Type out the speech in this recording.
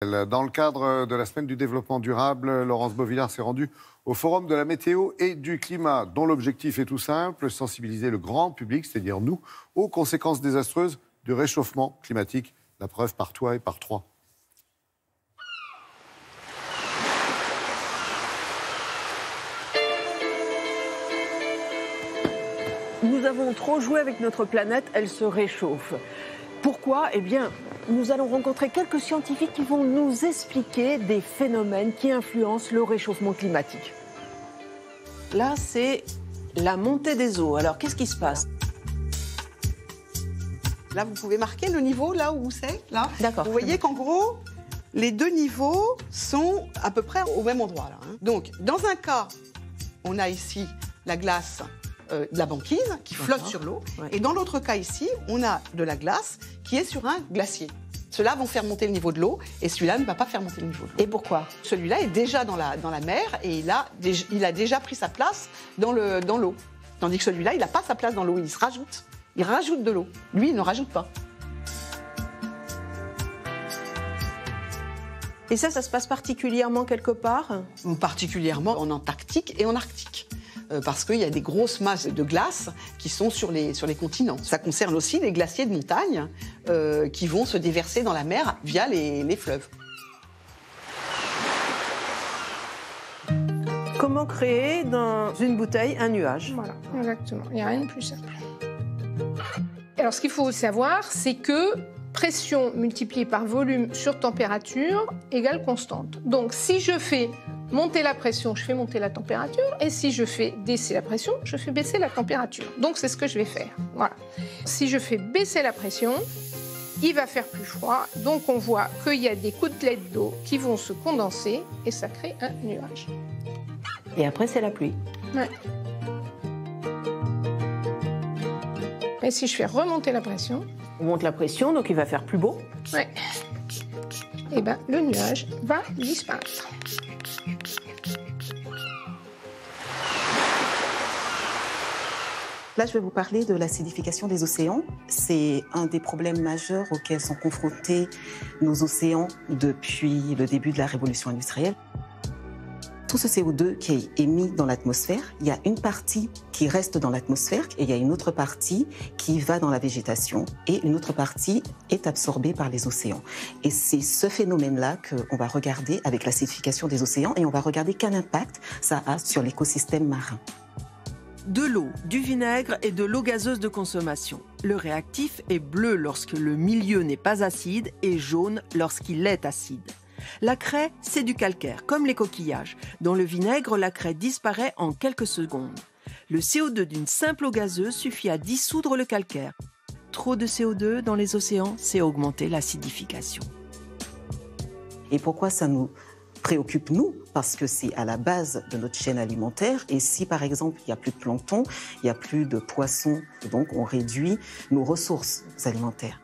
Dans le cadre de la semaine du développement durable, Laurence Beauvillard s'est rendue au Forum de la météo et du climat, dont l'objectif est tout simple, sensibiliser le grand public, c'est-à-dire nous, aux conséquences désastreuses du réchauffement climatique. La preuve par toi et par trois. Nous avons trop joué avec notre planète, elle se réchauffe. Pourquoi ? Eh bien, nous allons rencontrer quelques scientifiques qui vont nous expliquer des phénomènes qui influencent le réchauffement climatique. Là, c'est la montée des eaux. Alors, qu'est-ce qui se passe ? Là, vous pouvez marquer le niveau, là où c'est. Là. D'accord. Vous voyez qu'en gros, les deux niveaux sont à peu près au même endroit. Là, hein. Donc, dans un cas, on a ici la glace de la banquise qui flotte sur l'eau. Ouais. Et dans l'autre cas ici, on a de la glace qui est sur un glacier. Ceux-là vont faire monter le niveau de l'eau et celui-là ne va pas faire monter le niveau de l'eau. Et pourquoi ? Celui-là est déjà dans la mer et il a déjà pris sa place dans l'eau. Tandis que celui-là, il n'a pas sa place dans l'eau, il se rajoute. Il rajoute de l'eau. Lui, il ne rajoute pas. Et ça se passe particulièrement quelque part ? Particulièrement en Antarctique et en Arctique. Parce qu'il y a des grosses masses de glace qui sont sur les continents. Ça concerne aussi les glaciers de montagne qui vont se déverser dans la mer via les fleuves. Comment créer dans une bouteille un nuage ? Voilà, exactement. Il n'y a rien de plus simple. Alors, ce qu'il faut savoir, c'est que pression multipliée par volume sur température égale constante. Donc, si je fais monter la pression, je fais monter la température. Et si je fais baisser la pression, je fais baisser la température. Donc, c'est ce que je vais faire. Voilà. Si je fais baisser la pression, il va faire plus froid. Donc, on voit qu'il y a des gouttelettes d'eau qui vont se condenser et ça crée un nuage. Et après, c'est la pluie. Ouais. Et si je fais remonter la pression... On monte la pression, donc il va faire plus beau. Ouais. Et bien, le nuage va disparaître. Là, je vais vous parler de l'acidification des océans. C'est un des problèmes majeurs auxquels sont confrontés nos océans depuis le début de la révolution industrielle. Tout ce CO2 qui est émis dans l'atmosphère, il y a une partie qui reste dans l'atmosphère et il y a une autre partie qui va dans la végétation et une autre partie est absorbée par les océans. Et c'est ce phénomène-là qu'on va regarder avec l'acidification des océans et on va regarder quel impact ça a sur l'écosystème marin. De l'eau, du vinaigre et de l'eau gazeuse de consommation. Le réactif est bleu lorsque le milieu n'est pas acide et jaune lorsqu'il est acide. La craie, c'est du calcaire, comme les coquillages. Dans le vinaigre, la craie disparaît en quelques secondes. Le CO2 d'une simple eau gazeuse suffit à dissoudre le calcaire. Trop de CO2 dans les océans, c'est augmenter l'acidification. Et pourquoi ça nous préoccupe, nous ? Parce que c'est à la base de notre chaîne alimentaire. Et si, par exemple, il n'y a plus de plancton, il n'y a plus de poissons, donc on réduit nos ressources alimentaires.